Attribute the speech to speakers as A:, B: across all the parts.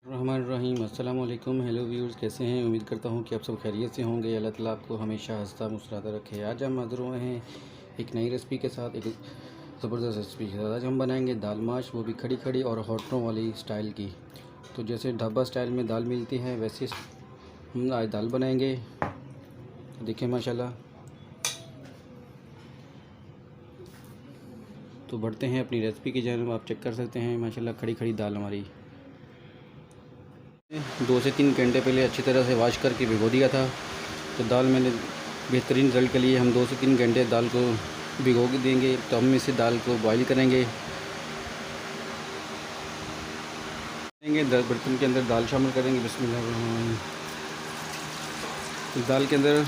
A: रहमान रहीम अस्सलाम वालेकुम। Hello viewers, कैसे हैं? उम्मीद करता हूं कि आप सब खैरियत से होंगे। अल्लाह ताला आपको हमेशा हंसता मुस्कुराता रखे। आज हम हाज़िर हुए हैं एक नई रेसिपी के साथ, एक ज़बरदस्त रेसिपी के साथ। आज हम बनाएंगे दाल माश, वो भी खड़ी खड़ी और होटलों वाली स्टाइल की। तो जैसे ढाबा स्टाइल में दाल मिलती है वैसे हम आज दाल बनाएंगे। देखिए माशाल्लाह। तो बढ़ते हैं अपनी रेसिपी की जानब। आप चेक कर सकते हैं माशाल्लाह खड़ी खड़ी दाल हमारी 2 से 3 घंटे पहले अच्छी तरह से वॉश करके भिगो दिया था। तो दाल मैंने बेहतरीन रिज़ल्ट के लिए हम 2 से 3 घंटे दाल को भिगो के देंगे। तो हम इसे दाल को बॉईल करेंगे। बर्तन के अंदर दाल शामिल करेंगे। बिस्मिल्लाह। दाल के अंदर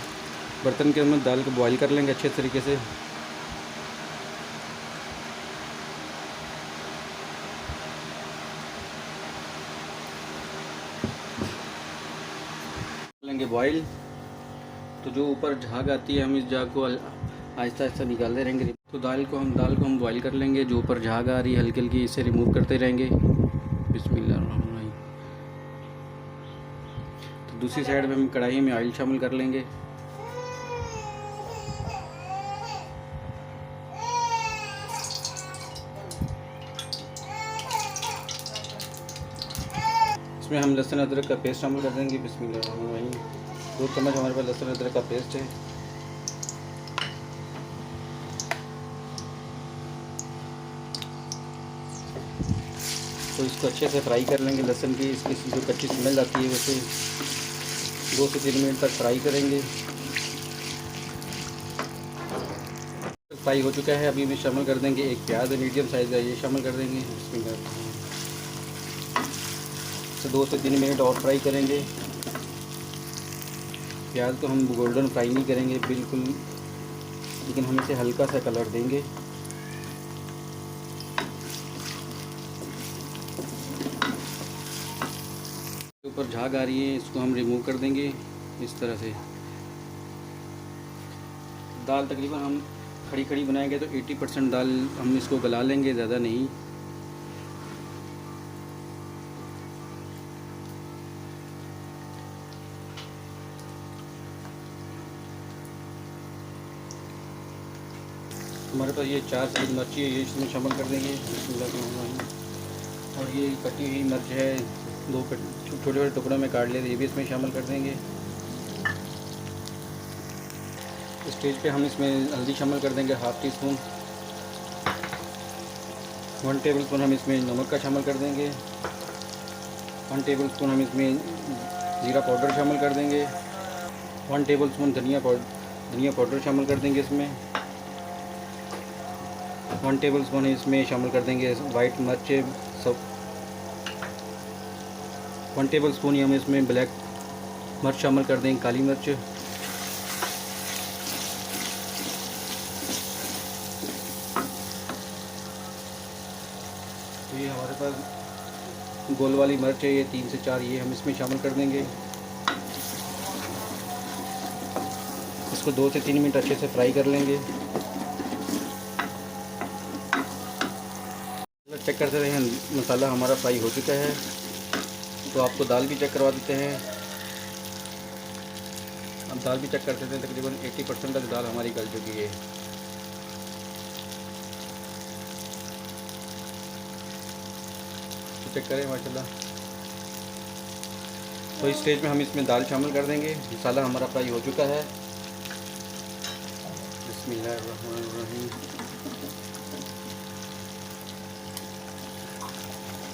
A: बर्तन के अंदर दाल को बॉईल कर लेंगे अच्छे तरीके से। लेंगे बॉईल। तो जो ऊपर झाग आती है हम इस झाग को आहिस्ता आहिस्ता निकालते रहेंगे। तो दाल को हम बॉईल कर लेंगे। जो ऊपर झाग आ रही है हल्की हल्की, इसे रिमूव करते रहेंगे। बिस्मिल्लाह। तो दूसरी साइड में हम कढ़ाई में ऑयल शामिल कर लेंगे। इसमें हम लहसुन अदरक का पेस्ट शामिल कर देंगे। बिस्मिल्लाह। 2 चम्मच हमारे पास लहसुन अदरक का पेस्ट है। तो इसको अच्छे से फ्राई कर लेंगे। लहसुन की इसकी जो कच्ची स्मेल आती है उसे 2 से 3 मिनट तक फ्राई करेंगे। फ्राई हो चुका है। अभी में शामिल कर देंगे एक प्याज है, मीडियम साइज़ का, ये शामिल कर देंगे। तो 2 से 3 मिनट और फ्राई करेंगे। प्याज को हम गोल्डन फ्राई नहीं करेंगे बिल्कुल, लेकिन हम इसे हल्का सा कलर देंगे। ऊपर झाग आ रही है, इसको हम रिमूव कर देंगे इस तरह से। दाल तकरीबन हम खड़ी खड़ी बनाएंगे तो 80% दाल हम इसको गला लेंगे, ज़्यादा नहीं। हमारे पास ये 4 साइज मिर्ची है, ये इसमें शामिल कर देंगे। और ये कटी हुई मिर्च है, 2 छोटे छोटे टुकड़ों में काट लेते, ये भी इसमें शामिल कर देंगे। स्टेज पे हम इसमें हल्दी शामिल कर देंगे, ½ टी स्पून। 1 टेबल स्पून हम इसमें नमक का शामिल कर देंगे। 1 टेबल स्पून हम इसमें ज़ीरा पाउडर शामिल कर देंगे। 1 टेबल स्पून धनिया पाउडर शामिल कर देंगे इसमें। 1 टेबल स्पून इसमें शामिल कर देंगे वाइट मिर्च सब। 1 टेबल स्पून ही हम इसमें ब्लैक मिर्च शामिल कर देंगे, काली मिर्च। तो ये हमारे पास गोल वाली मिर्च है, ये 3 से 4 ये हम इसमें शामिल कर देंगे। इसको 2 से 3 मिनट अच्छे से फ्राई कर लेंगे। चेक करते रहे, मसाला हमारा फ्राई हो चुका है। तो आपको दाल भी चेक करवा देते हैं। अब दाल भी चेक करते हैं। तकरीबन 80% तक दाल हमारी गल चुकी है। तो चेक करें माशाल्लाह। तो इस स्टेज में हम इसमें दाल शामिल कर देंगे। मसाला हमारा फ्राई हो चुका है। बिस्मिल्लाहिर्रहमानिर्रहीम।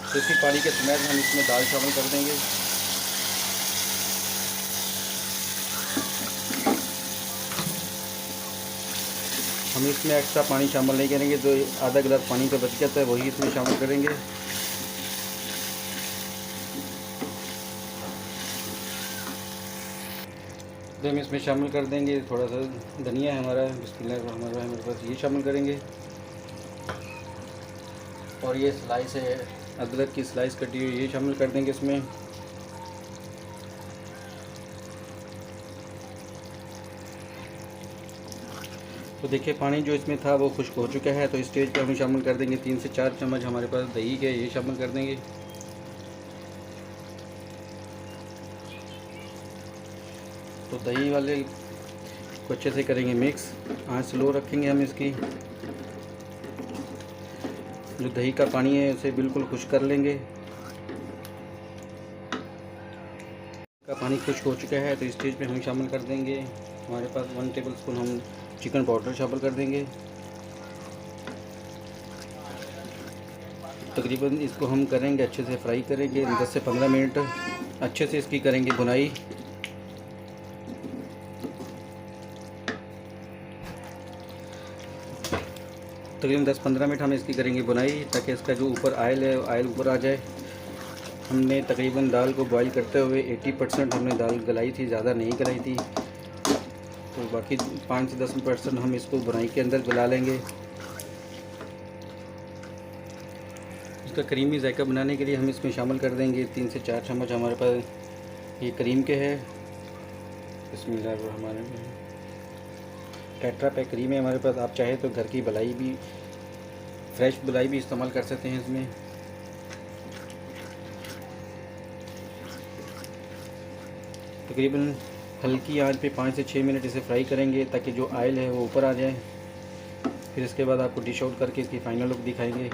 A: तो इसी पानी के समेत हम इसमें दाल शामिल कर देंगे। हम इसमें एक्स्ट्रा पानी शामिल नहीं करेंगे, तो आधा गिलास पानी का बच जाता है वही इसमें शामिल करेंगे। तो हम इसमें शामिल कर देंगे थोड़ा सा धनिया है हमारा। बिस्मिल्लाहिर्रहमानिर्रहीम। हमारे पास ये शामिल करेंगे। और ये स्लाइस है अदरक की, स्लाइस कटी हुई, ये शामिल कर देंगे इसमें। तो देखिए पानी जो इसमें था वो खुश्क हो चुका है। तो इस स्टेज पे हम शामिल कर देंगे 3 से 4 चम्मच हमारे पास दही के, ये शामिल कर देंगे। तो दही वाले को अच्छे से करेंगे मिक्स। आंच स्लो रखेंगे हम इसकी। जो दही का पानी है उसे बिल्कुल खुश्क कर लेंगे। का पानी खुश्क हो चुका है तो इस स्टेज पे हम शामिल कर देंगे हमारे पास 1 टेबलस्पून हम चिकन पाउडर शामिल कर देंगे। तकरीबन इसको हम करेंगे अच्छे से फ्राई करेंगे 10 से 15 मिनट अच्छे से इसकी करेंगे भुनाई। तकरीबन 10-15 मिनट हम इसकी करेंगे बुनाई ताकि इसका जो ऊपर ऑयल है ऑयल ऊपर आ जाए। हमने तकरीबन दाल को बॉईल करते हुए 80% हमने दाल गलाई थी, ज़्यादा नहीं गलाई थी। तो बाकी 5 से 10% हम इसको बुनाई के अंदर गला लेंगे। इसका क्रीमी जायका बनाने के लिए हम इसमें शामिल कर देंगे 3 से 4 चम्मच हमारे पास ये क्रीम के है। बिस्मिल्लाह हमारे टेट्रा पैक क्रीम है हमारे पास। आप चाहे तो घर की मलाई भी, फ्रेश मलाई भी इस्तेमाल कर सकते हैं इसमें। तकरीबन हल्की आंच पे 5 से 6 मिनट इसे फ्राई करेंगे ताकि जो ऑयल है वो ऊपर आ जाए। फिर इसके बाद आपको डिश आउट करके इसकी फ़ाइनल लुक दिखाएंगे।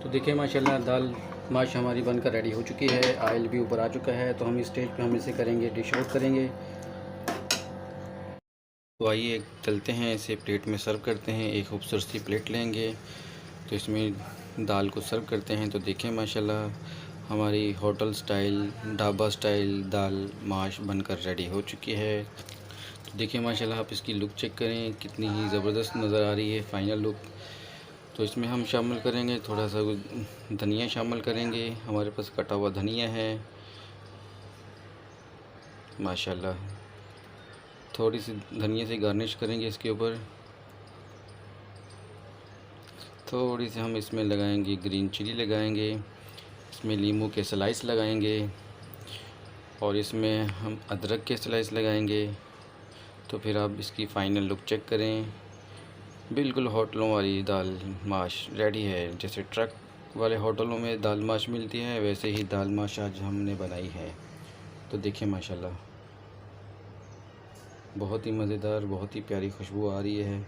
A: तो देखिए माशाल्लाह दाल माश हमारी बनकर रेडी हो चुकी है। ऑयल भी ऊपर आ चुका है। तो हम इस स्टेज पे हम इसे करेंगे डिश आउट करेंगे। तो आइए चलते हैं, इसे प्लेट में सर्व करते हैं। एक खूबसूरत सी प्लेट लेंगे तो इसमें दाल को सर्व करते हैं। तो देखें माशाल्लाह हमारी होटल स्टाइल, ढाबा स्टाइल दाल माश बनकर रेडी हो चुकी है। तो देखिए माशाल्लाह आप इसकी लुक चेक करें, कितनी ही ज़बरदस्त नज़र आ रही है फ़ाइनल लुक। तो इसमें हम शामिल करेंगे थोड़ा सा धनिया शामिल करेंगे। हमारे पास कटा हुआ धनिया है माशाल्लाह। थोड़ी सी धनिया से गार्निश करेंगे इसके ऊपर। थोड़ी सी हम इसमें लगाएंगे ग्रीन चिली लगाएंगे, इसमें नींबू के स्लाइस लगाएंगे और इसमें हम अदरक के स्लाइस लगाएंगे। तो फिर आप इसकी फ़ाइनल लुक चेक करें। बिल्कुल होटलों वाली दाल माश रेडी है। जैसे ट्रक वाले होटलों में दाल माश मिलती है वैसे ही दाल माश आज हमने बनाई है। तो देखिए माशाल्लाह बहुत ही मज़ेदार, बहुत ही प्यारी खुशबू आ रही है।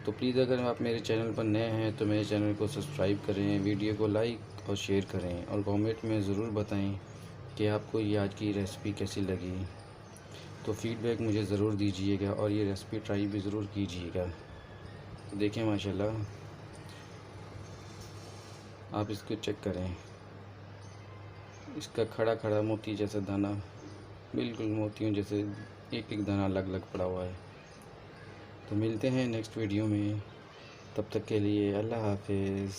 A: तो प्लीज़ अगर आप मेरे चैनल पर नए हैं तो मेरे चैनल को सब्सक्राइब करें, वीडियो को लाइक और शेयर करें और कमेंट में ज़रूर बताएं कि आपको ये आज की रेसिपी कैसी लगी। तो फीडबैक मुझे ज़रूर दीजिएगा और ये रेसिपी ट्राई भी ज़रूर कीजिएगा। तो देखें माशाल्लाह आप इसको चेक करें, इसका खड़ा खड़ा मोती जैसा दाना, बिल्कुल मोतियों जैसे एक एक दाना अलग अलग पड़ा हुआ है। तो मिलते हैं नेक्स्ट वीडियो में, तब तक के लिए अल्लाह हाफिज़।